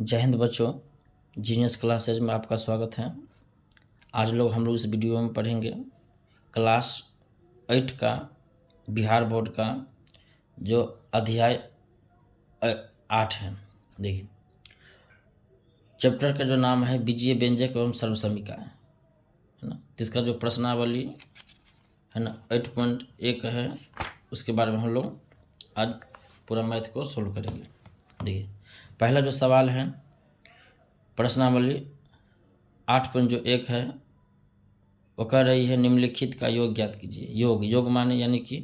जय हिंद बच्चों, genius classes में आपका स्वागत है। आज हम लोग इस वीडियो में पढ़ेंगे क्लास 8 का बिहार बोर्ड का जो अध्याय 8 है। देखिए, चैप्टर का जो नाम है बीजीय व्यंजक एवं सर्वसमीका है ना। इसका जो प्रश्नावली है ना 8.1 है, उसके बारे में हम लोग आज पूरा मैथ को सोल्व करेंगे। देखिए, पहला जो सवाल है प्रश्नावली 8.1 है, वो कह रही है निम्नलिखित का योग ज्ञात कीजिए। योग माने यानी कि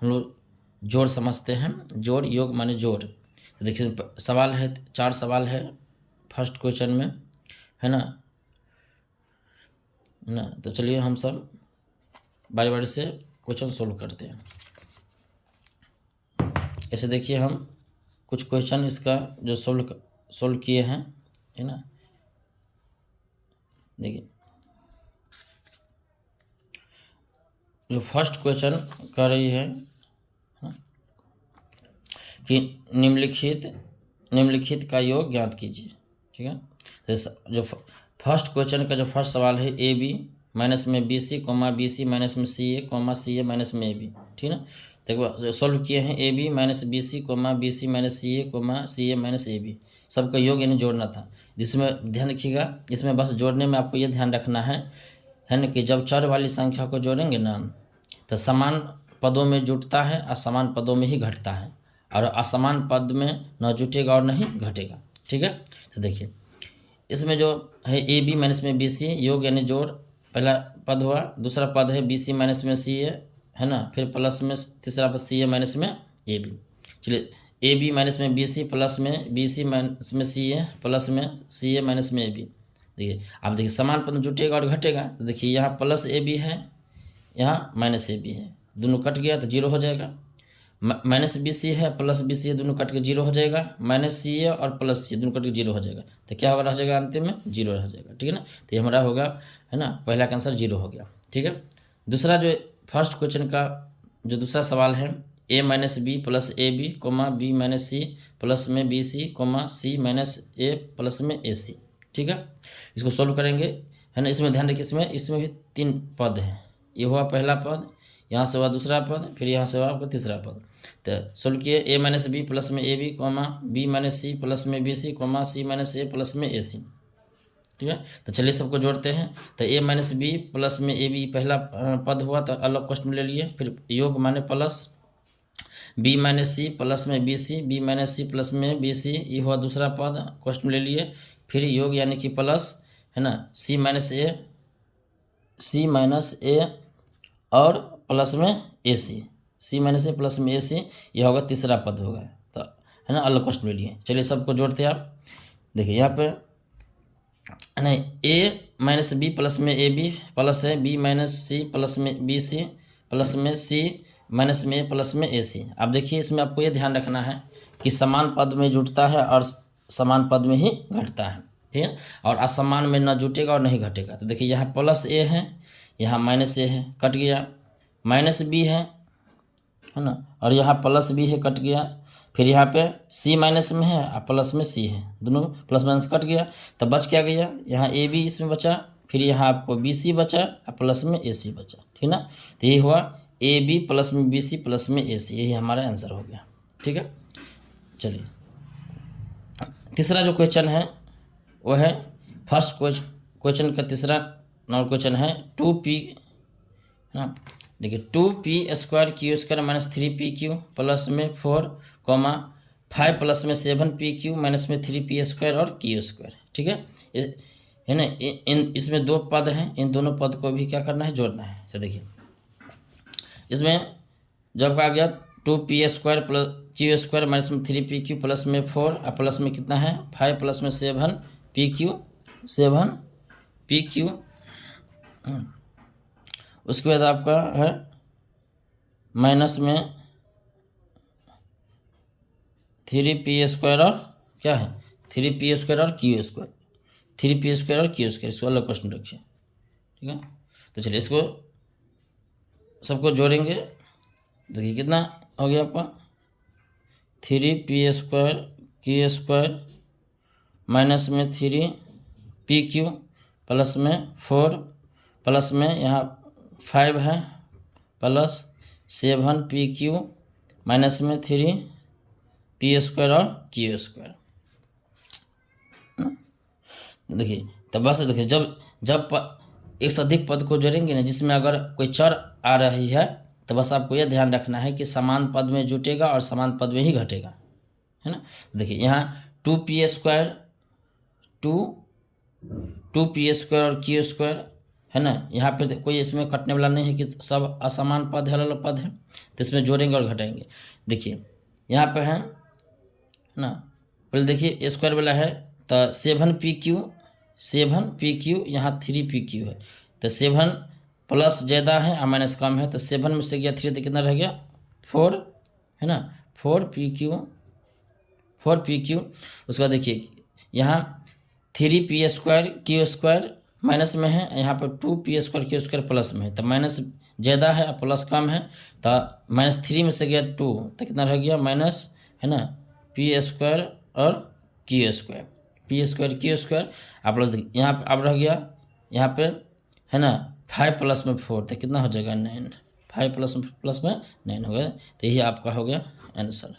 हम लोग जोड़ समझते हैं, जोड़ योग माने जोड़। तो देखिए सवाल है, 4 सवाल है फर्स्ट क्वेश्चन में, है ना। तो चलिए हम सब बारी बारी से क्वेश्चन सोल्व करते हैं। ऐसे देखिए हम कुछ क्वेश्चन इसका जो सोल्व किए हैं, है ना। देखिए जो फर्स्ट क्वेश्चन कह रही है कि निम्नलिखित का योग ज्ञात कीजिए। ठीक है, तो जो फर्स्ट क्वेश्चन का जो फर्स्ट सवाल है ए बी माइनस में B C comma B C minus में सी ए माइनस में ए बी। ठीक है ना, तो सॉल्व किए हैं A B minus B C comma B C minus C A minus A B. सबका योग यानी जोड़ना था। जिसमें ध्यान रखिएगा, इसमें बस जोड़ने में आपको ये ध्यान रखना है ना, कि जब चर वाली संख्या को जोड़ेंगे ना तो समान पदों में जुटता है, असमान पदों में ही घटता है, और असमान पद में न जुटेगा और नहीं घटेगा। ठीक है, तो देखिए इसमें जो है ए बी माइनस में बी सी योग यानी जोड़, पहला पद हुआ, दूसरा पद है बी सी माइनस में सी ए, है ना, फिर प्लस में तीसरा पद सी ए माइनस में ए बी। चलिए ए बी माइनस में बी सी प्लस में बी सी माइनस में सी ए प्लस में सी ए माइनस में ए बी। देखिए अब देखिए समान पद में जुटेगा और घटेगा। तो देखिए यहाँ प्लस ए बी है, यहाँ माइनस ए बी है, दोनों कट गया तो जीरो हो जाएगा। माइनस बी सी है प्लस बी सी है, दोनों कट के जीरो हो जाएगा। माइनस सी ए और प्लस सी दोनों कट के जीरो हो जाएगा, तो क्या रह जाएगा अंतिम में जीरो रह जाएगा। ठीक है ना, तो ये हमारा होगा, है ना, पहला का आंसर जीरो हो गया। ठीक है, दूसरा जो फर्स्ट क्वेश्चन का जो दूसरा सवाल है A minus B plus A B comma B minus C plus में B C comma C minus A plus में ए सी। ठीक है, इसको सोल्व करेंगे, है ना। इसमें ध्यान रखिए, इसमें भी 3 पद हैं। ये हुआ पहला पद, यहाँ से हुआ दूसरा पद, फिर यहाँ से हुआ आपका तीसरा पद। तो सोल्व किए ए माइनस बी प्लस में A B comma B minus C plus में B C comma C minus A plus में ए सी। ठीक है, तो चलिए सबको जोड़ते हैं। तो ए माइनस बी प्लस में ए बी पहला पद हुआ, तो अलग क्वेश्चन में ले लिए। फिर योग माने plus B minus C plus में B C B minus C plus में बी सी, ये हुआ दूसरा पद, क्वेश्चन में ले लिए। फिर योग यानी कि प्लस, है ना, सी माइनस ए और प्लस में A C minus A plus में ए सी, यह होगा तीसरा पद होगा। तो है ना, अलग क्वेश्चन में लिए। चलिए सबको जोड़ते हैं आप। देखिए यहाँ पे नहीं, ए माइनस बी प्लस में ए बी प्लस है बी माइनस सी प्लस में बी सी प्लस में सी माइनस में ए प्लस में ए सी। अब देखिए इसमें आपको ये ध्यान रखना है कि समान पद में जुटता है और समान पद में ही घटता है। ठीक है, और असमान में न जुटेगा और नहीं घटेगा। तो देखिए यहाँ प्लस ए है, यहाँ माइनस ए है, कट गया। माइनस बी है ना, और यहाँ प्लस बी है, कट गया। फिर यहाँ पे सी माइनस में है और प्लस में सी है, दोनों प्लस माइनस कट गया। तो बच क्या गया, यहाँ ए बी इसमें बचा, फिर यहाँ आपको बी सी बचा और प्लस में ए सी बचा। ठीक ना, तो ये हुआ ए बी प्लस में बी सी प्लस में ए सी, यही हमारा आंसर हो गया। ठीक है, चलिए तीसरा जो क्वेश्चन है वो है फर्स्ट क्वेश्चन का तीसरा नंबर क्वेश्चन है 2p, है ना। देखिए 2p square Q square minus 3p Q plus में 4 कोमा 5 प्लस में 7p क्यू माइनस में 3p स्क्वायर और क्यू स्क्वायर। ठीक है ना। इसमें 2 पद हैं, इन दोनों पद को भी क्या करना है, जोड़ना है। तो देखिए इसमें जब आ गया 2p square plus Q square minus में 3p क्यू प्लस में 4 और प्लस में कितना है 5 प्लस में 7p क्यू। उसके बाद आपका है माइनस में 3p स्क्वायर और क्या है 3p स्क्वायर और क्यू स्क्वायर, 3p स्क्वायर और क्यू स्क्वायर। इसको अलग क्वेश्चन रखिए। ठीक है, तो चलिए इसको सबको जोड़ेंगे। देखिए कितना हो गया आपका 3p square Q square minus में 3 PQ प्लस में 4 प्लस में यहाँ 5 है प्लस 7PQ माइनस में 3P² और Q²। देखिए तो बस देखिए जब एक से अधिक पद को जोड़ेंगे ना जिसमें अगर कोई चर आ रही है तो बस आपको यह ध्यान रखना है कि समान पद में जुटेगा और समान पद में ही घटेगा, है ना। देखिए यहाँ 2P² 2P² और Q² है ना। यहाँ पे कोई इसमें कटने वाला नहीं है कि सब असमान पद है, अलग पद है, तो इसमें जोड़ेंगे और घटाएंगे। देखिए यहाँ पे है ना, पहले देखिए स्क्वायर वाला है तो 7PQ यहाँ 3PQ है, तो 7 प्लस ज़्यादा है और माइनस कम है, तो 7 में से गया 3 तो कितना रह गया 4, है ना। 4PQ उसके बाद देखिए यहाँ 3P² Q² माइनस में है, यहाँ पर 2P² Q² प्लस में है, तो माइनस ज़्यादा है और प्लस कम है, तो -3 में से गया 2 तो कितना रह गया माइनस, है ना, P² और Q², P² Q² आप प्लस यहाँ पर अब रह गया यहाँ पे, है ना, 5 प्लस में 4 तो कितना हो जाएगा 9, 5 प्लस में 9 हो गया, तो यही आपका हो गया आंसर,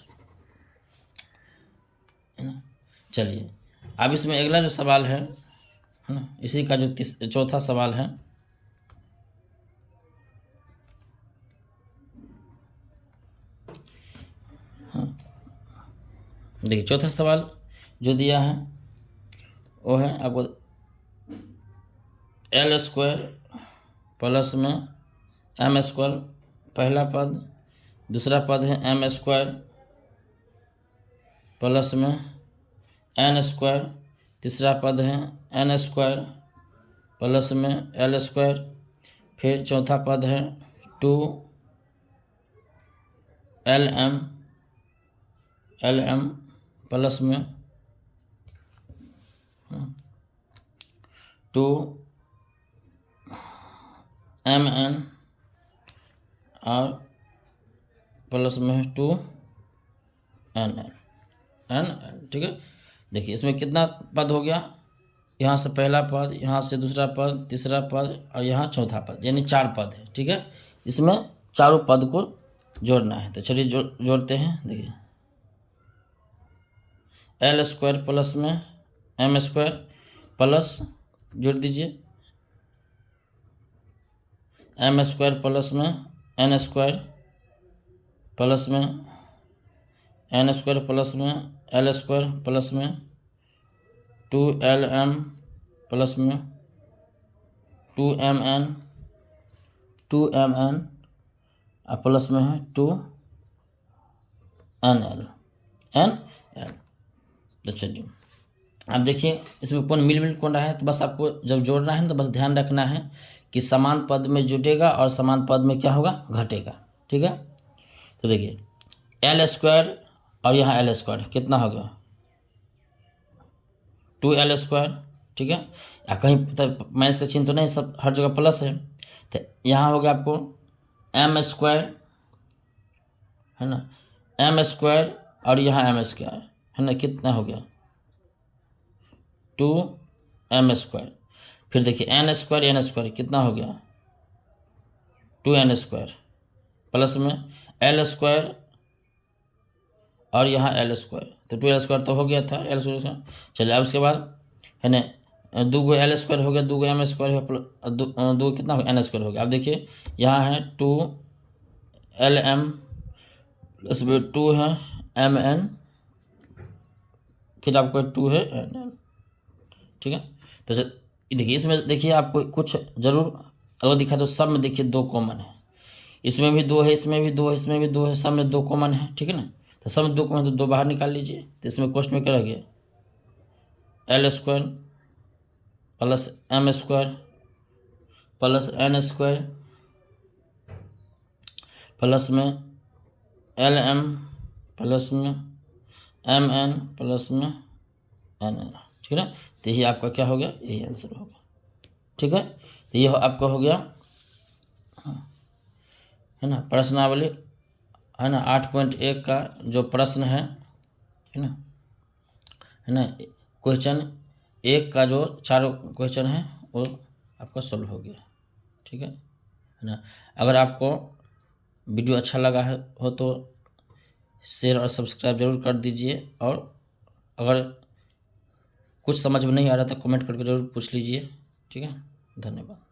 है ना। चलिए अब इसमें अगला जो सवाल है ना, इसी का जो चौथा सवाल है, देखिए चौथा सवाल जो दिया है वो है आपको L² प्लस में M² पहला पद, दूसरा पद है M² प्लस में N², तीसरा पद है N² प्लस में L², फिर चौथा पद है 2LM प्लस में 2MN और प्लस में 2NL, ठीक है। देखिए इसमें कितना पद हो गया, यहाँ से पहला पद, यहाँ से दूसरा पद, तीसरा पद और यहाँ चौथा पद, यानी 4 पद है, ठीक है। इसमें चारों पद को जोड़ना है, तो चलिए जोड़ते हैं। देखिए L² प्लस में M² प्लस जोड़ दीजिए M² प्लस में N² प्लस में N² प्लस में L² प्लस में 2LM प्लस में 2MN और प्लस में है 2NL। तो चलिए अब देखिए इसमें कौन मिल कौन रहा है, तो बस आपको जब जोड़ना है तो बस ध्यान रखना है कि समान पद में जुटेगा और समान पद में क्या होगा घटेगा, ठीक है। तो देखिए L² और यहाँ L² कितना हो गया 2L², ठीक है। या कहीं तो माइनस का चिन्ह तो नहीं, सब हर जगह प्लस है, तो यहाँ हो गया आपको M², है ना, M² और यहाँ M², है ना, कितना हो गया 2M²। फिर देखिए N² कितना हो गया 2N² प्लस में L² और यहाँ L², तो 2L² तो हो गया था L²। चलिए अब उसके बाद है ना 2 L² हो गया, 2 M² हो गया, 2 कितना हो गया N² हो गया। अब देखिए यहाँ है 2LM प्लस में 2 है MN, फिर आपको 2 है NN, ठीक है। तो देखिए इसमें देखिए आपको कुछ ज़रूर अलग दिखा, तो सब में देखिए 2 कॉमन है, इसमें भी 2 है, इसमें भी 2 है, इसमें भी 2 है, सब में 2 कॉमन है, ठीक है ना। तो सब में 2 कॉमन, तो 2 बाहर निकाल लीजिए, तो इसमें क्वेश्चन में क्या रह गया L² plus M² plus N² plus में LM प्लस में MN प्लस में NN, ठीक है ना। तो यही आपका क्या हो गया, यही आंसर हो गया, ठीक है। तो ये आपका हो गया, है ना, प्रश्नावली, है ना, 8.1 का जो प्रश्न है ना, क्वेश्चन 1 का जो 4 क्वेश्चन है वो आपका सॉल्व हो गया। ठीक है ना। अगर आपको वीडियो अच्छा लगा हो तो शेयर और सब्सक्राइब जरूर कर दीजिए, और अगर कुछ समझ में नहीं आ रहा तो कमेंट करके ज़रूर पूछ लीजिए। ठीक है, धन्यवाद।